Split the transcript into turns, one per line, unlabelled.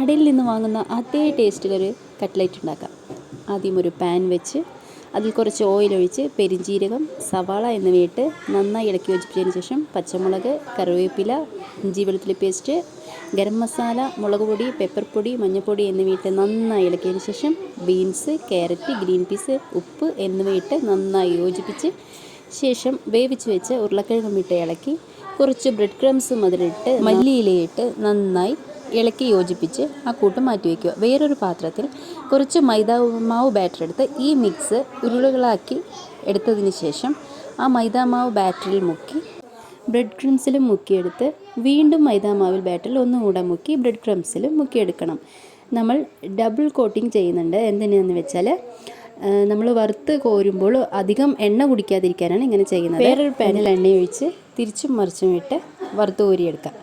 കടയിൽ നിന്ന് വാങ്ങുന്ന അതേ ടേസ്റ്റിലൊരു കട്ട്ലറ്റ് ഉണ്ടാക്കാം. ആദ്യം ഒരു പാൻ വെച്ച് അതിൽ കുറച്ച് ഓയിൽ ഒഴിച്ച് പെരിഞ്ജീരകം, സവാള എന്നിവയിട്ട് നന്നായി ഇളക്കി യോജിപ്പിച്ചതിന് ശേഷം പച്ചമുളക്, കറിവേപ്പില, ഇഞ്ചി വെളുത്തുള്ളി പേസ്റ്റ്, ഗരം മസാല, മുളക് പൊടി, പെപ്പർ പൊടി, മഞ്ഞൾപ്പൊടി എന്നിവയിട്ട് നന്നായി ഇളക്കിയതിന് ശേഷം ബീൻസ്, ക്യാരറ്റ്, ഗ്രീൻ പീസ്, ഉപ്പ് എന്നിവയിട്ട് നന്നായി യോജിപ്പിച്ച് ശേഷം വേവിച്ച് വെച്ച് ഉരുളക്കിഴങ്ങും ഇട്ട് ഇളക്കി കുറച്ച് ബ്രെഡ് ക്രംസും അതിലിട്ട് മല്ലിയിലയിട്ട് നന്നായി ഇളക്കി യോജിപ്പിച്ച് ആ കൂട്ട് മാറ്റി വയ്ക്കുക. വേറൊരു പാത്രത്തിൽ കുറച്ച് മൈദ മാവ് ബാറ്റർ എടുത്ത് ഈ മിക്സ് ഉരുളകളാക്കി എടുത്തതിന് ശേഷം ആ മൈദാമാവ് ബാറ്ററിൽ മുക്കി ബ്രെഡ് ക്രംസിലും മുക്കിയെടുത്ത് വീണ്ടും മൈദാമാവിൽ ബാറ്ററിൽ ഒന്നുകൂടെ മുക്കി ബ്രെഡ് ക്രംസിലും മുക്കിയെടുക്കണം. നമ്മൾ ഡബിൾ കോട്ടിങ് ചെയ്യുന്നുണ്ട്. എന്തിനാന്ന് വെച്ചാൽ നമ്മൾ വറുത്ത് കോരുമ്പോൾ അധികം എണ്ണ കുടിക്കാതിരിക്കാനാണ് ഇങ്ങനെ ചെയ്യുന്നത്. വേറൊരു പാനിൽ എണ്ണയൊഴിച്ച് തിരിച്ചും മറിച്ചും ഇട്ട് വറുത്ത് കോരിയെടുക്കാം.